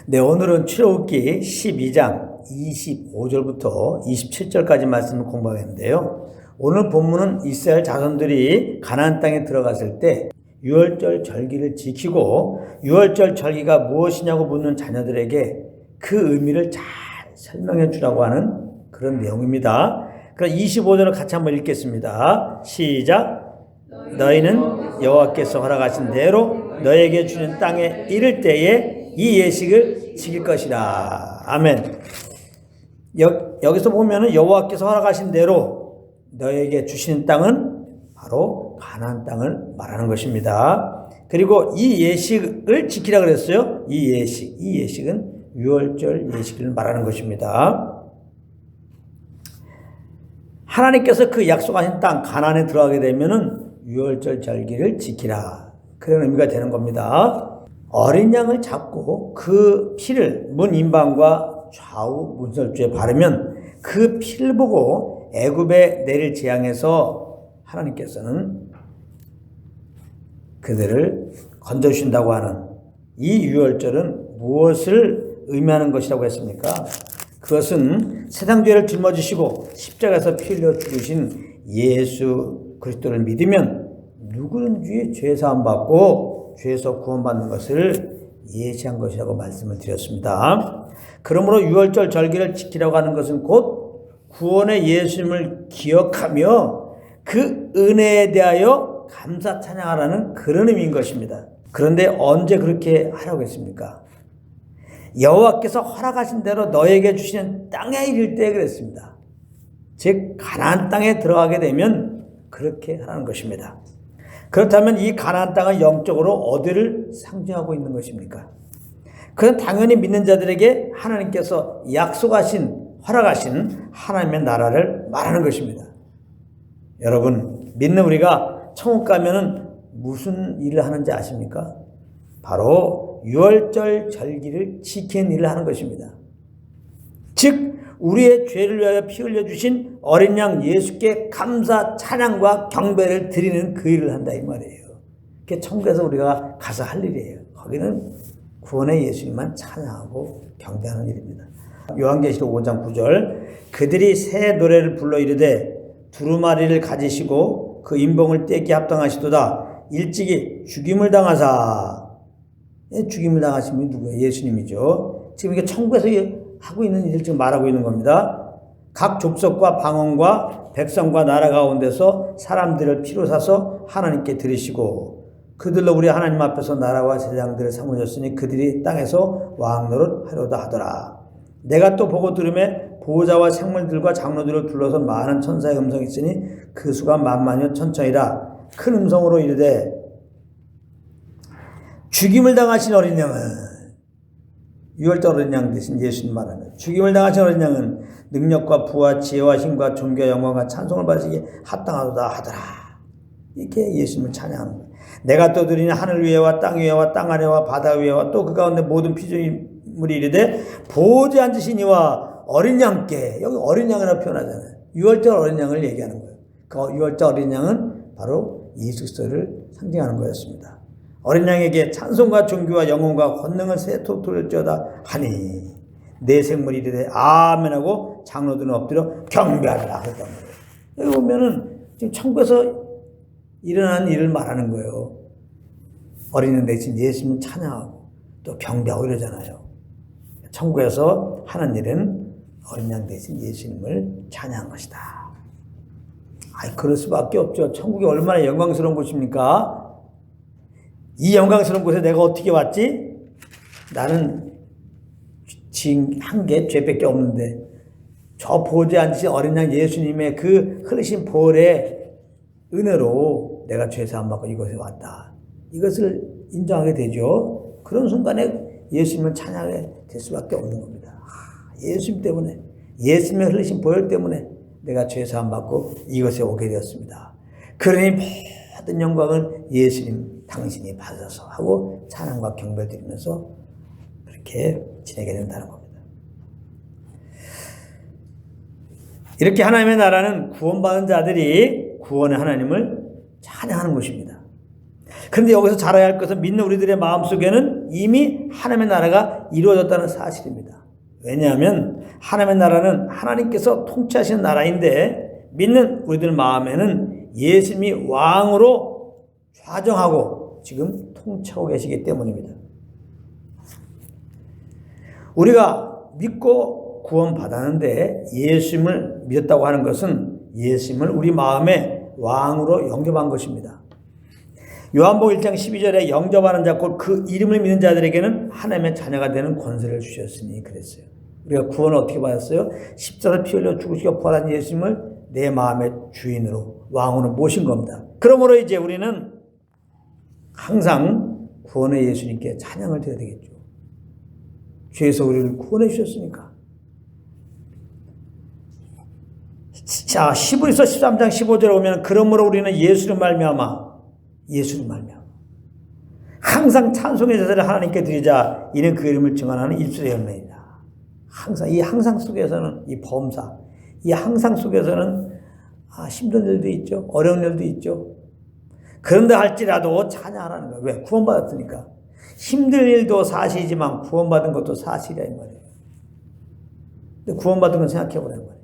네, 오늘은 출애굽기 12장 25절부터 27절까지 말씀을 공부하겠는데요. 오늘 본문은 이스라엘 자손들이 가나안 땅에 들어갔을 때 유월절 절기를 지키고 유월절 절기가 무엇이냐고 묻는 자녀들에게 그 의미를 잘 설명해 주라고 하는 그런 내용입니다. 그럼 25절을 같이 한번 읽겠습니다. 시작. 너희는 여호와께서 허락하신 대로 너에게 주는 땅에 이를 때에 이 예식을 지킬 것이라. 아멘. 여기서 보면은 여호와께서 허락하신 대로 너에게 주시는 땅은 바로 가나안 땅을 말하는 것입니다. 그리고 이 예식을 지키라 그랬어요. 이 예식은 유월절 예식을 말하는 것입니다. 하나님께서 그 약속하신 땅 가나안에 들어가게 되면은 유월절 절기를 지키라. 그런 의미가 되는 겁니다. 어린 양을 잡고 그 피를 문 임방과 좌우 문설주에 바르면 그 피를 보고 애굽에 내릴 재앙에서 하나님께서는 그들을 건져주신다고 하는 이 유월절은 무엇을 의미하는 것이라고 했습니까? 그것은 세상 죄를 짊어지시고 십자가에서 피 흘려 죽으신 예수 그리스도를 믿으면 누구든지 죄 사함 받고 죄에서 구원받는 것을 예시한 것이라고 말씀을 드렸습니다. 그러므로 유월절 절기를 지키라고 하는 것은 곧 구원의 예수님을 기억하며 그 은혜에 대하여 감사 찬양하라는 그런 의미인 것입니다. 그런데 언제 그렇게 하라고 했습니까? 여호와께서 허락하신 대로 너에게 주시는 땅에 이를 때 그랬습니다. 즉 가나안 땅에 들어가게 되면 그렇게 하라는 것입니다. 그렇다면 이 가나안 땅은 영적으로 어디를 상징하고 있는 것입니까? 그건 당연히 믿는 자들에게 하나님께서 허락하신 하나님의 나라를 말하는 것입니다. 여러분, 믿는 우리가 천국 가면은 무슨 일을 하는지 아십니까? 바로 유월절 절기를 지키는 일을 하는 것입니다. 즉 우리의 죄를 위하여 피 흘려주신 어린 양 예수께 감사, 찬양과 경배를 드리는 그 일을 한다 이 말이에요. 그게 천국에서 우리가 가서 할 일이에요. 거기는 구원의 예수님만 찬양하고 경배하는 일입니다. 요한계시록 5장 9절 그들이 새 노래를 불러 이르되 두루마리를 가지시고 그 인봉을 떼기 합당하시도다. 일찍이 죽임을 당하사. 죽임을 당하신 분이 누구예요? 예수님이죠. 지금 이게 천국에서 하고 있는 일을 지금 말하고 있는 겁니다. 각 족속과 방언과 백성과 나라 가운데서 사람들을 피로 사서 하나님께 드리시고 그들로 우리 하나님 앞에서 나라와 제장들을 삼으셨으니 그들이 땅에서 왕노릇 하려다 하더라. 내가 또 보고 들음에 보호자와 생물들과 장로들을 둘러서 많은 천사의 음성이 있으니 그 수가 만만여 천천이라. 큰 음성으로 이르되 죽임을 당하신 어린 양은 유월절 어린 양 대신 예수님 말하는 죽임을 당하신 어린 양은 능력과 부와 지혜와 힘과 존귀와 영광과 찬송을 받으시기에 합당하도다 하더라. 이렇게 예수님을 찬양하는 거예요. 내가 또 드리는 하늘 위에와 땅 위에와 땅 아래와 바다 위에와 또 그 가운데 모든 피조물이 이르되 보호제 앉으신 이와 어린 양께, 여기 어린 양이라고 표현하잖아요. 유월절 어린 양을 얘기하는 거예요. 그 유월절 어린 양은 바로 예수 그리스도를 상징하는 거였습니다. 어린 양에게 찬송과 존귀와 영혼과 권능을 세토록 돌릴지어다 하니 내 생물이 이르되 아멘하고 장로들은 엎드려 경배하라 했단 말이에요. 여기 보면은 지금 천국에서 일어난 일을 말하는 거예요. 어린 양 대신 예수님 찬양하고 또 경배하고 이러잖아요. 천국에서 하는 일은 어린 양 대신 예수님을 찬양한 것이다. 그럴 수밖에 없죠. 천국이 얼마나 영광스러운 곳입니까? 이 영광스러운 곳에 내가 어떻게 왔지? 나는 지금 한 개 죄밖에 없는데 저 보호자에 앉으신 어린 양 예수님의 그 흘리신 보혈의 은혜로 내가 죄 사함 받고 이곳에 왔다. 이것을 인정하게 되죠. 그런 순간에 예수님을 찬양하게 될 수밖에 없는 겁니다. 예수님 때문에, 예수님의 흘리신 보혈 때문에 내가 죄 사함 받고 이곳에 오게 되었습니다. 그러니 모든 영광은 예수님 당신이 받아서 하고 찬양과 경배를 드리면서 그렇게 지내게 된다는 겁니다. 이렇게 하나님의 나라는 구원받은 자들이 구원의 하나님을 찬양하는 것입니다. 그런데 여기서 잘 알아야 할 것은 믿는 우리들의 마음속에는 이미 하나님의 나라가 이루어졌다는 사실입니다. 왜냐하면 하나님의 나라는 하나님께서 통치하시는 나라인데 믿는 우리들 마음에는 예수님이 왕으로 좌정하고 지금 통치하고 계시기 때문입니다. 우리가 믿고 구원받았는데 예수님을 믿었다고 하는 것은 예수님을 우리 마음에 왕으로 영접한 것입니다. 요한복음 1장 12절에 영접하는 자 곧 그 이름을 믿는 자들에게는 하나님의 자녀가 되는 권세를 주셨으니 그랬어요. 우리가 구원을 어떻게 받았어요? 십자가에 피 흘려 죽으시고 부활한 예수님을 내 마음의 주인으로 왕으로 모신 겁니다. 그러므로 이제 우리는 항상 구원의 예수님께 찬양을 드려야 되겠죠. 죄에서 우리를 구원해 주셨으니까. 자, 히브리서 13장 15절에 오면 그러므로 우리는 예수를 말미암아 항상 찬송의 제사를 하나님께 드리자 이는 그 이름을 증언하는 입술이었나이다. 항상 이 항상 속에서는 이 범사, 이 항상 속에서는 힘든 일도 있죠. 어려운 일도 있죠. 그런다 할지라도 찬양하라는 거예요. 왜? 구원받았으니까. 힘든 일도 사실이지만 구원받은 것도 사실이야 이 말이에요. 근데 구원받은 건 생각해보라는 거예요.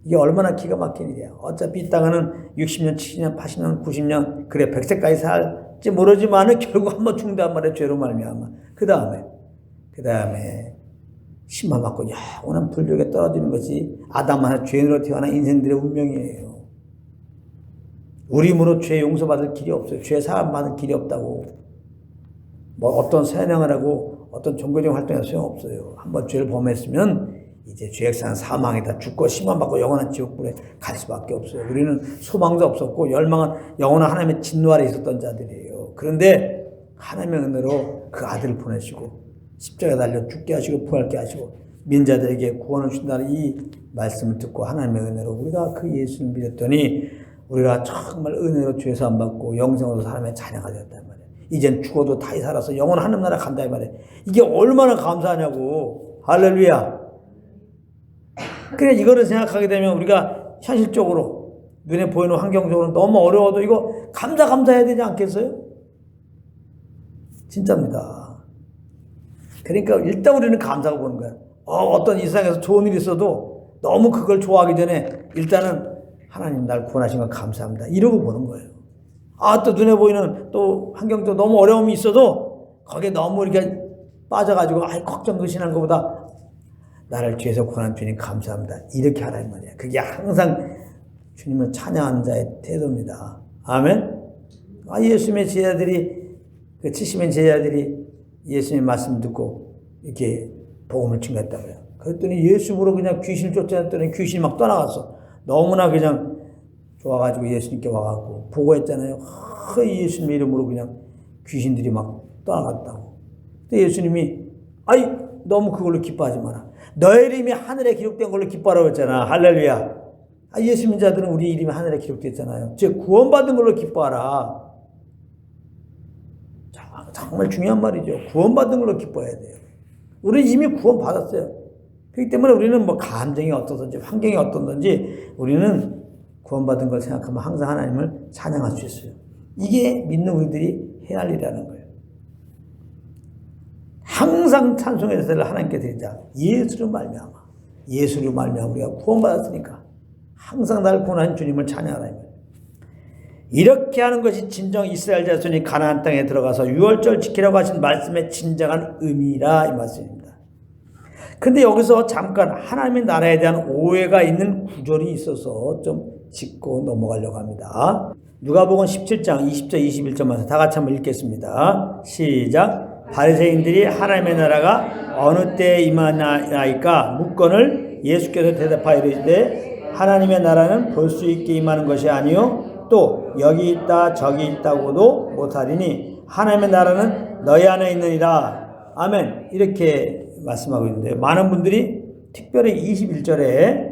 이게 얼마나 기가 막힌 일이야. 어차피 이 땅은 60년, 70년, 80년, 90년 그래 100세까지 살지 모르지만 결국 한번 죽는단 말이에요. 죄로 말미암아. 그 다음에 심판 받고 영원한 불욕에 떨어지는 것이 아담만의 죄인으로 태어난 인생들의 운명이에요. 우리 힘으로 죄 용서받을 길이 없어요. 죄 사함받을 길이 없다고. 뭐 어떤 사냥을 하고 어떤 종교적 활동에 소용없어요. 한번 죄를 범했으면 이제 죄액사는 사망이다. 죽고 심판받고 영원한 지옥불에 갈 수밖에 없어요. 우리는 소망도 없었고 열망은 영원한 하나님의 진노 아래 있었던 자들이에요. 그런데 하나님의 은혜로 그 아들을 보내시고 십자가에 달려 죽게 하시고 부활케 하시고 민자들에게 구원을 주신다는 이 말씀을 듣고 하나님의 은혜로 우리가 그 예수를 믿었더니 우리가 정말 은혜로 죄사함 받고 영생으로 하나님의 자녀가 되었단 말이에요. 이젠 죽어도 다시 살아서 영원한 하나님 나라 간다 이 말이에요. 이게 얼마나 감사하냐고. 할렐루야. 그래 이거를 생각하게 되면 우리가 현실적으로 눈에 보이는 환경적으로 너무 어려워도 이거 감사해야 되지 않겠어요? 진짜입니다. 그러니까 일단 우리는 감사하고 보는 거야. 어떤 이 세상에서 좋은 일이 있어도 너무 그걸 좋아하기 전에 일단은 하나님 날 구원하신 건 감사합니다. 이러고 보는 거예요. 또 눈에 보이는 또 환경도 너무 어려움이 있어도 거기에 너무 이렇게 빠져가지고 걱정 근심하는 것보다 나를 죄에서 구원한 주님 감사합니다. 이렇게 하라는 말이야. 그게 항상 주님을 찬양하는 자의 태도입니다. 아멘. 예수님의 제자들이 그 70인 제자들이 예수님의 말씀 듣고 이렇게 복음을 증거했다고요. 그랬더니 예수님으로 그냥 귀신을 쫓아냈더니 귀신이 막 떠나갔어. 너무나 그냥 좋아가지고 예수님께 와갖고 보고했잖아요. 예수님의 이름으로 그냥 귀신들이 막 떠나갔다고. 근데 예수님이 너무 그걸로 기뻐하지 마라. 너의 이름이 하늘에 기록된 걸로 기뻐하라고 했잖아. 할렐루야. 예수 믿는 자들은 우리 이름이 하늘에 기록됐잖아요. 즉 구원받은 걸로 기뻐하라. 정말 중요한 말이죠. 구원받은 걸로 기뻐해야 돼요. 우리는 이미 구원받았어요. 그렇기 때문에 우리는 뭐 감정이 어떠든지 환경이 어떠든지 우리는 구원받은 걸 생각하면 항상 하나님을 찬양할 수 있어요. 이게 믿는 우리들이 해야 할 일이라는 거예요. 항상 찬송의 제사를 하나님께 드리자. 예수로 말미암아 우리가 구원받았으니까 항상 날 구원한 주님을 찬양하라. 이렇게 하는 것이 진정 이스라엘 자손이 가나안 땅에 들어가서 유월절 지키라고 하신 말씀의 진정한 의미라 이 말씀입니다. 근데 여기서 잠깐 하나님의 나라에 대한 오해가 있는 구절이 있어서 좀 짚고 넘어가려고 합니다. 누가복음 17장 20절 21절만 다 같이 한번 읽겠습니다. 시작. 바리새인들이 하나님의 나라가 어느 때에 임하나이까 묻건을 예수께서 대답하여 이르시되 하나님의 나라는 볼 수 있게 임하는 것이 아니요 또 여기 있다 저기 있다고도 못하리니 하나님의 나라는 너희 안에 있느니라. 아멘. 이렇게 말씀하고 있는데 많은 분들이 특별히 21절에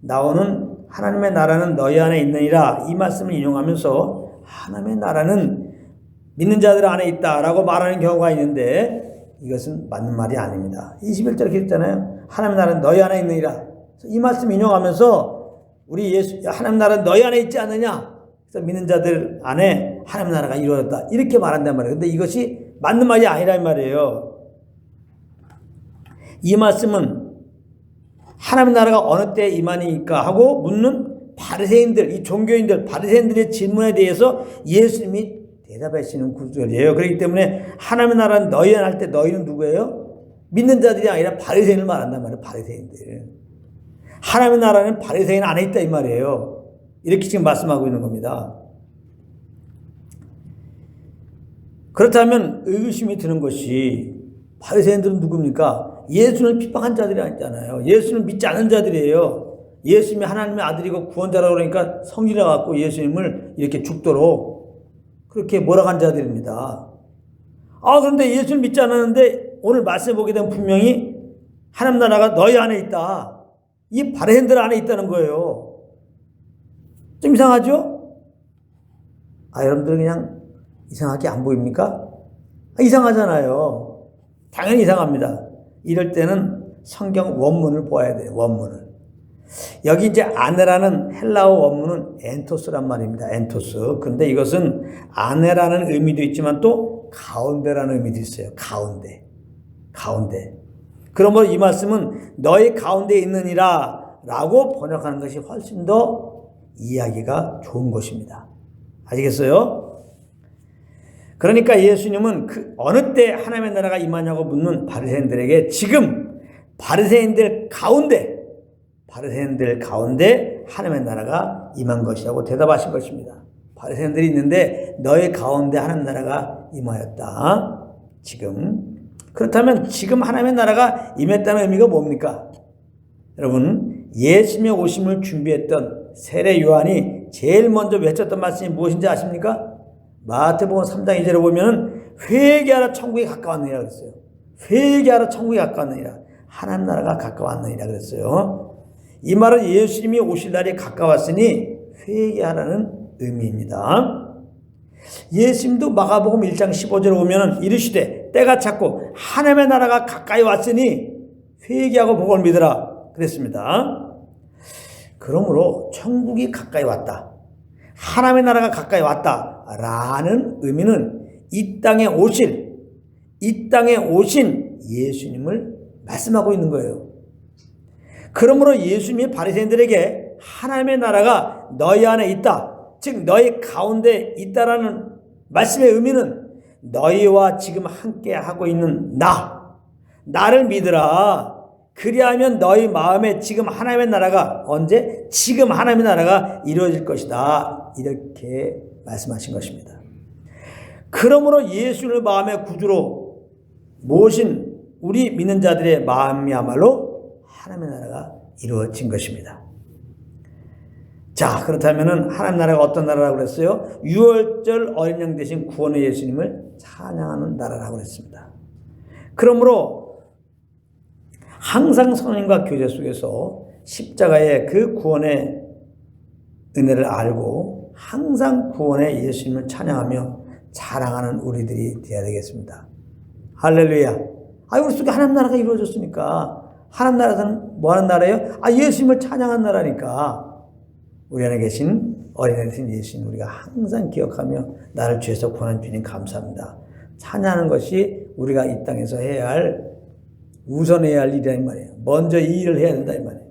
나오는 하나님의 나라는 너희 안에 있느니라 이 말씀을 인용하면서 하나님의 나라는 믿는 자들 안에 있다라고 말하는 경우가 있는데 이것은 맞는 말이 아닙니다. 21절에 이렇게 했잖아요. 하나님의 나라는 너희 안에 있느니라. 이 말씀 인용하면서 우리 하나님의 나라는 너희 안에 있지 않느냐. 그래서 믿는 자들 안에 하나님의 나라가 이루어졌다. 이렇게 말한단 말이에요. 근데 이것이 맞는 말이 아니란 말이에요. 이 말씀은 하나님의 나라가 어느 때 임하니까 하고 묻는 바리새인들, 이 종교인들, 바리새인들의 질문에 대해서 예수님이 대답하시는 구절이에요. 그렇기 때문에 하나님의 나라는 너희 안에 할 때 너희는 누구예요? 믿는 자들이 아니라 바리새인을 말한단 말이에요. 바리새인들. 하나님의 나라는 바리새인 안에 있다 이 말이에요. 이렇게 지금 말씀하고 있는 겁니다. 그렇다면 의구심이 드는 것이 바리새인들은 누굽니까? 예수를 핍박한 자들이 아니잖아요. 예수를 믿지 않는 자들이에요. 예수님이 하나님의 아들이고 구원자라고 그러니까 성질을 갖고 예수님을 이렇게 죽도록 그렇게 몰아간 자들입니다. 그런데 예수를 믿지 않았는데 오늘 말씀해 보게 되면 분명히 하나님 나라가 너희 안에 있다. 이 바리새인들 안에 있다는 거예요. 좀 이상하죠? 여러분들 그냥 이상하게 안 보입니까? 이상하잖아요. 당연히 이상합니다. 이럴 때는 성경 원문을 보아야 돼요. 원문을. 여기 이제 아내라는 헬라어 원문은 엔토스란 말입니다. 엔토스. 근데 이것은 아내라는 의미도 있지만 또 가운데라는 의미도 있어요. 가운데. 그러므로 이 말씀은 너희 가운데 있느니라 라고 번역하는 것이 훨씬 더 이야기가 좋은 것입니다. 아시겠어요? 그러니까 예수님은 그 어느 때 하나님의 나라가 임하냐고 묻는 바리새인들에게 지금 바리새인들 가운데 하나님의 나라가 임한 것이라고 대답하신 것입니다. 바리새인들이 있는데 너희 가운데 하나님의 나라가 임하였다. 지금. 그렇다면 지금 하나님의 나라가 임했다는 의미가 뭡니까? 여러분, 예수님의 오심을 준비했던 세례 요한이 제일 먼저 외쳤던 말씀이 무엇인지 아십니까? 마태복음 3장 2절에 보면 회개하라 천국이 가까웠느니라 그랬어요. 회개하라 천국이 가까웠느니라. 하나님 나라가 가까웠느니라 그랬어요. 이 말은 예수님이 오실 날이 가까웠으니 회개하라는 의미입니다. 예수님도 마가복음 1장 15절에 보면 이르시되 때가 찼고 하나님의 나라가 가까이 왔으니 회개하고 복을 믿으라 그랬습니다. 그러므로 천국이 가까이 왔다. 하나님의 나라가 가까이 왔다라는 의미는 이 땅에 오신 예수님을 말씀하고 있는 거예요. 그러므로 예수님이 바리새인들에게 하나님의 나라가 너희 안에 있다. 즉 너희 가운데 있다라는 말씀의 의미는 너희와 지금 함께 하고 있는 나를 믿으라. 그리하면 너희 마음에 지금 하나님의 나라가 언제? 지금 하나님의 나라가 이루어질 것이다. 이렇게 말씀하신 것입니다. 그러므로 예수를 마음의 구주로 모신 우리 믿는 자들의 마음이야말로 하나님의 나라가 이루어진 것입니다. 자, 그렇다면 하나님 나라가 어떤 나라라고 그랬어요? 유월절 어린 양 대신 구원의 예수님을 찬양하는 나라라고 그랬습니다. 그러므로 항상 성령과 교제 속에서 십자가의 그 구원의 은혜를 알고 항상 구원의 예수님을 찬양하며 자랑하는 우리들이 되어야 되겠습니다. 할렐루야. 우리 속에 하나님 나라가 이루어졌으니까. 하나님 나라는 뭐 하는 나라예요? 예수님을 찬양하는 나라니까. 우리 안에 계신 어린아이 되신 예수님 우리가 항상 기억하며 나를 죄에서 구원한 주님 감사합니다. 찬양하는 것이 우리가 이 땅에서 해야 할 우선해야 할 일이란 말이에요. 먼저 이 일을 해야 된다 이 말이에요.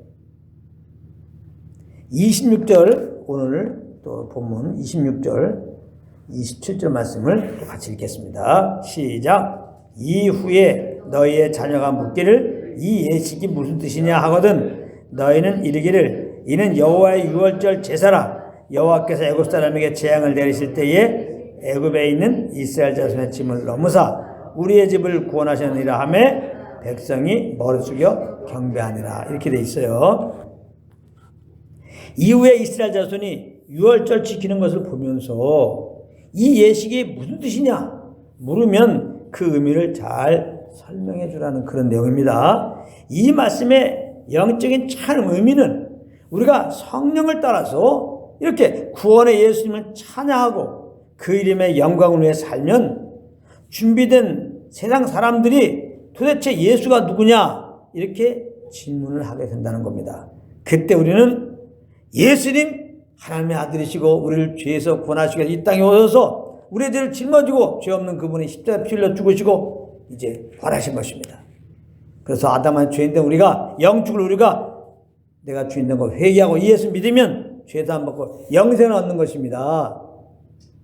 26절 오늘 또 본문 26절 27절 말씀을 같이 읽겠습니다. 시작. 이후에 너희의 자녀가 묻기를 이 예식이 무슨 뜻이냐 하거든 너희는 이르기를 이는 여호와의 유월절 제사라. 여호와께서 애굽 사람에게 재앙을 내리실 때에 애굽에 있는 이스라엘 자손의 짐을 넘으사 우리의 집을 구원하셨느니라 하매 백성이 머리 숙여 경배하니라. 이렇게 돼 있어요. 이후에 이스라엘 자손이 유월절 지키는 것을 보면서 이 예식이 무슨 뜻이냐 물으면 그 의미를 잘 설명해 주라는 그런 내용입니다. 이 말씀의 영적인 참 의미는 우리가 성령을 따라서 이렇게 구원의 예수님을 찬양하고 그 이름의 영광을 위해 살면 준비된 세상 사람들이 도대체 예수가 누구냐 이렇게 질문을 하게 된다는 겁니다. 그때 우리는 예수님 하나님의 아들이시고 우리를 죄에서 구원하시기 위해 이 땅에 오셔서 우리의 죄를 짊어지고 죄 없는 그분이 십자가에 피 흘려 죽으시고 이제 부활하신 것입니다. 그래서 아담한 죄인된 우리가 영축을 우리가 내가 주인된 거 회개하고 예수 믿으면 죄사함 받고 영생을 얻는 것입니다.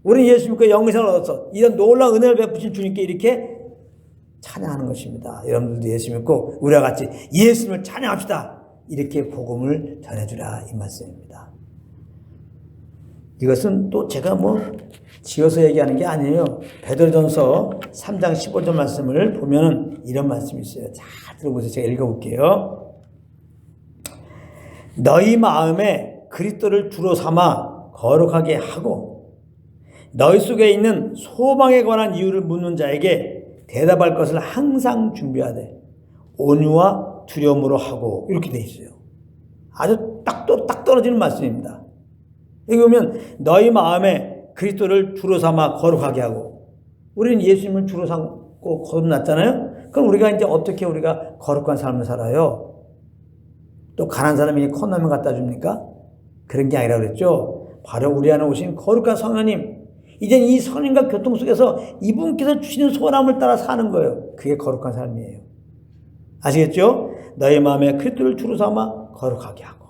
우리는 예수 믿고 영생을 얻어서 이런 놀라운 은혜를 베푸신 주님께 이렇게 찬양하는 것입니다. 여러분들도 예수 믿고 우리와 같이 예수님을 찬양합시다. 이렇게 복음을 전해주라 이 말씀입니다. 이것은 또 제가 지어서 얘기하는 게 아니에요. 베드로전서 3장 15절 말씀을 보면 이런 말씀이 있어요. 잘 들어보세요. 제가 읽어볼게요. 너희 마음에 그리스도를 주로 삼아 거룩하게 하고 너희 속에 있는 소망에 관한 이유를 묻는 자에게 대답할 것을 항상 준비하되 온유와 두려움으로 하고 이렇게 돼 있어요. 아주 딱 떨어지는 말씀입니다. 여기 보면 너희 마음에 그리스도를 주로 삼아 거룩하게 하고 우리는 예수님을 주로 삼고 거듭났잖아요. 그럼 우리가 이제 어떻게 우리가 거룩한 삶을 살아요? 또 가난한 사람에게 컵라면 갖다 줍니까? 그런 게 아니라 그랬죠. 바로 우리 안에 오신 거룩한 성령님, 이제 이 성령과 교통 속에서 이분께서 주시는 소원함을 따라 사는 거예요. 그게 거룩한 삶이에요. 아시겠죠? 너의 마음에 그리스도를 주로 삼아 거룩하게 하고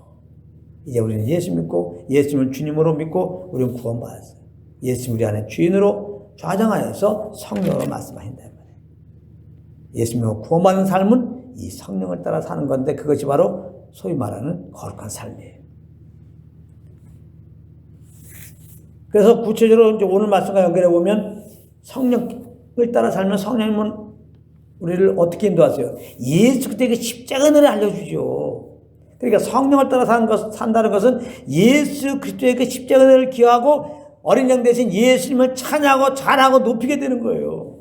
이제 우리는 예수 믿고 예수님을 주님으로 믿고 우리는 구원받았어요. 예수님 우리 안에 주인으로 좌정하여서 성령으로 말씀하신다 말이에요. 예수님으로 구원받는 삶은 이 성령을 따라 사는 건데 그것이 바로 소위 말하는 거룩한 삶이에요. 그래서 구체적으로 이제 오늘 말씀과 연결해 보면 성령을 따라 살면 성령님은 우리를 어떻게 인도하세요? 예수 그리스도의 십자가 은혜를 알려주죠. 그러니까 성령을 따라 산다는 것은 예수 그리스도의 그 십자가 은혜를 기여하고 어린 양 대신 예수님을 찬양하고 잘하고 높이게 되는 거예요.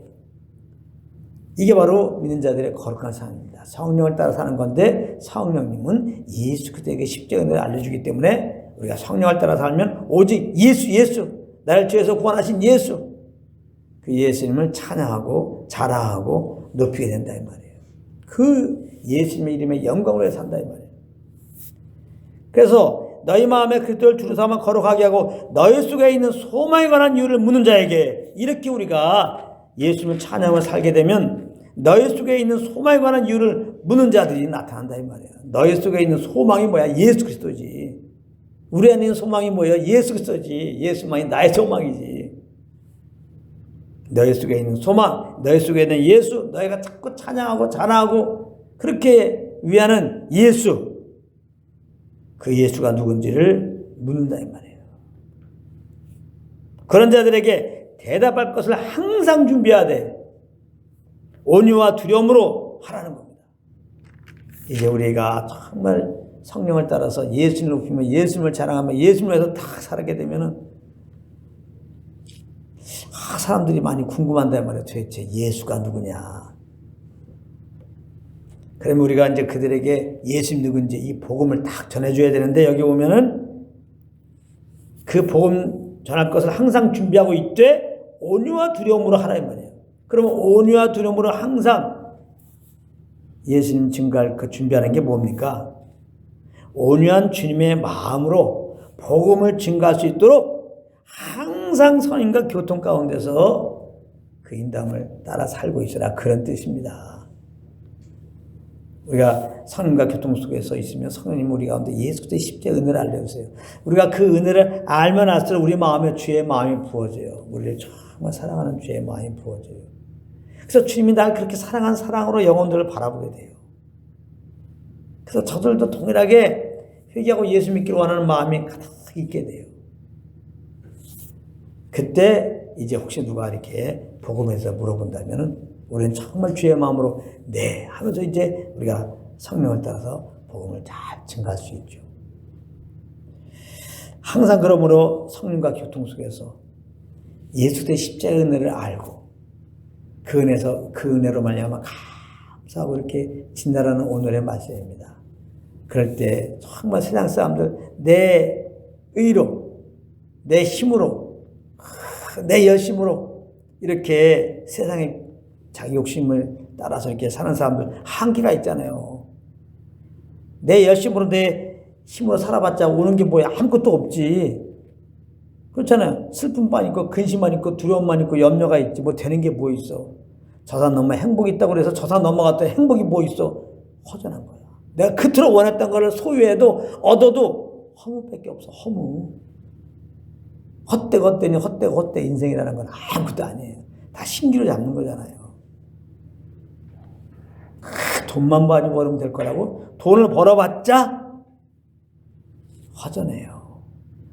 이게 바로 믿는 자들의 거룩한 삶입니다. 성령을 따라 사는 건데 성령님은 예수 그리스도의 십자가 은혜를 알려주기 때문에 우리가 성령을 따라 살면 오직 예수 나를 죄에서 구원하신 예수 그 예수님을 찬양하고 자랑하고 높이게 된다 이 말이에요. 그 예수님의 이름에 영광을 위해 산다 이 말이에요. 그래서 너희 마음에 그리스도를 주로 삼아 거룩하게 하고 너희 속에 있는 소망에 관한 이유를 묻는 자에게 이렇게 우리가 예수님을 찬양하며 살게 되면 너희 속에 있는 소망에 관한 이유를 묻는 자들이 나타난다 이 말이에요. 너희 속에 있는 소망이 뭐야? 예수 그리스도지. 우리 안에 있는 소망이 뭐예요? 예수 그리스도지. 예수만이 나의 소망이지. 너희 속에 있는 소망, 너희 속에 있는 예수, 너희가 자꾸 찬양하고 자랑하고 그렇게 위하는 예수, 그 예수가 누군지를 묻는다 이 말이에요. 그런 자들에게 대답할 것을 항상 준비하되 온유와 두려움으로 하라는 겁니다. 이제 우리가 정말 성령을 따라서 예수님을 높이며 예수님을 자랑하며 예수님을 해서 딱 살게 되면은 사람들이 많이 궁금한다 말이에요. 도대체 예수가 누구냐. 그러면 우리가 이제 그들에게 예수님 누군지 이 복음을 딱 전해줘야 되는데 여기 보면은 그 복음 전할 것을 항상 준비하고 있되 온유와 두려움으로 하라 이 말이에요. 그러면 온유와 두려움으로 항상 예수님 증거할 그 준비하는 게 뭡니까? 온유한 주님의 마음으로 복음을 증거할 수 있도록 항상 선인과 교통 가운데서 그 인담을 따라 살고 있으라 그런 뜻입니다. 우리가 선인과 교통 속에서 있으면 성령님 우리 가운데 예수 그리스도의 십자가의 은혜를 알려주세요. 우리가 그 은혜를 알면 알수록 우리 마음에 주의 마음이 부어져요. 우리를 정말 사랑하는 주의 마음이 부어져요. 그래서 주님이 날 그렇게 사랑한 사랑으로 영혼들을 바라보게 돼요. 그래서 저들도 동일하게 회개하고 예수 믿기를 원하는 마음이 가득 있게 돼요. 그때 이제 혹시 누가 이렇게 복음에서 물어본다면은 우리는 정말 주의 마음으로 네 하면서 이제 우리가 성령을 따라서 복음을 잘 증가할 수 있죠. 항상 그러므로 성령과 교통 속에서 예수의 십자가의 은혜를 알고 그 은혜로 말미암아 감사하고 이렇게 진달하는 오늘의 말씀입니다. 그럴 때 정말 세상 사람들 내 의로 내 힘으로 내 열심으로 이렇게 세상에 자기 욕심을 따라서 이렇게 사는 사람들 한계가 있잖아요. 내 열심으로 내 힘으로 살아봤자 오는 게 뭐야? 아무것도 없지. 그렇잖아요. 슬픔만 있고 근심만 있고 두려움만 있고 염려가 있지 뭐 되는 게 뭐 있어. 저 산 넘어 행복이 있다고 그래서 저 산 넘어갔더니 행복이 뭐 있어. 허전한 거야. 내가 그토록 원했던 거를 소유해도 얻어도 허무밖에 없어. 허무. 헛되고 헛되니 헛되고 헛되 인생이라는 건 아무것도 아니에요. 다 신기로 잡는 거잖아요. 돈만 많이 벌으면 될 거라고? 돈을 벌어봤자 허전해요.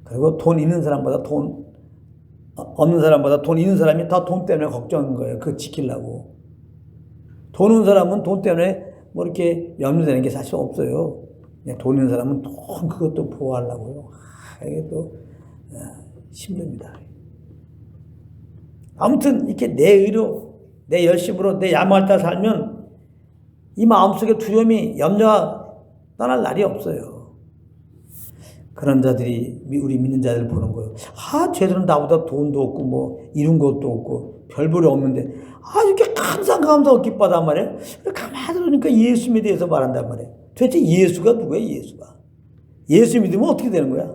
그리고 돈 있는 사람보다 돈 없는 사람보다 돈 있는 사람이 더 돈 때문에 걱정인 거예요. 그거 지키려고. 돈 있는 사람은 돈 때문에 뭐 이렇게 염려되는 게 사실 없어요. 그냥 돈 있는 사람은 돈 그것도 보호하려고요. 이게 또 힘듭니다. 아무튼 이렇게 내 의로, 내 열심으로, 내 야망을 따라 살면 이 마음속에 두려움이, 염려가 떠날 날이 없어요. 그런 자들이 우리 믿는 자들을 보는 거예요. 쟤들은 나보다 돈도 없고 뭐 이룬 것도 없고 별볼이 없는데 이렇게 항상 감사하고 기뻐하단 말이에요. 가만히 들으니까 예수님에 대해서 말한단 말이에요. 도대체 예수가 누구야, 예수가? 예수 믿으면 어떻게 되는 거야?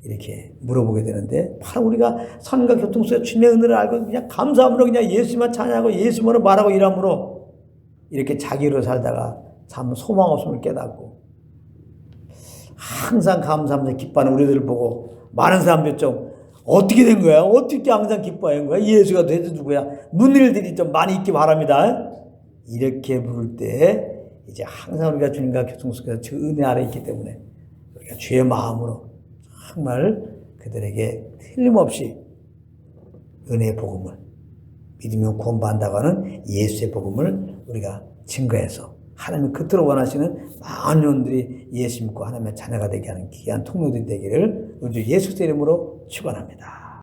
이렇게 물어보게 되는데, 바로 우리가 선과 교통 속에 주님의 은혜를 알고 그냥 감사함으로 그냥 예수만 찬양하고 예수만을 말하고 이러므로 이렇게 자기로 살다가 참 소망 없음을 깨닫고 항상 감사하면서 기뻐하는 우리들을 보고 많은 사람들이 좀 어떻게 된 거야? 어떻게 항상 기뻐하는 거야? 예수가 도대체 누구야? 문일들이 좀 많이 있기 바랍니다. 이렇게 부를 때 이제 항상 우리가 주님과 교통 속에서 그 은혜 아래 있기 때문에 우리가 주의 마음으로 정말 그들에게 틀림없이 은혜의 복음을, 믿으면 구원받는다고 하는 예수의 복음을 우리가 증거해서 하나님이 그토록 원하시는 많은 영혼들이 예수 믿고 하나님의 자녀가 되게 하는 귀한 통로들이 되기를 우리 예수 이름으로 축원합니다.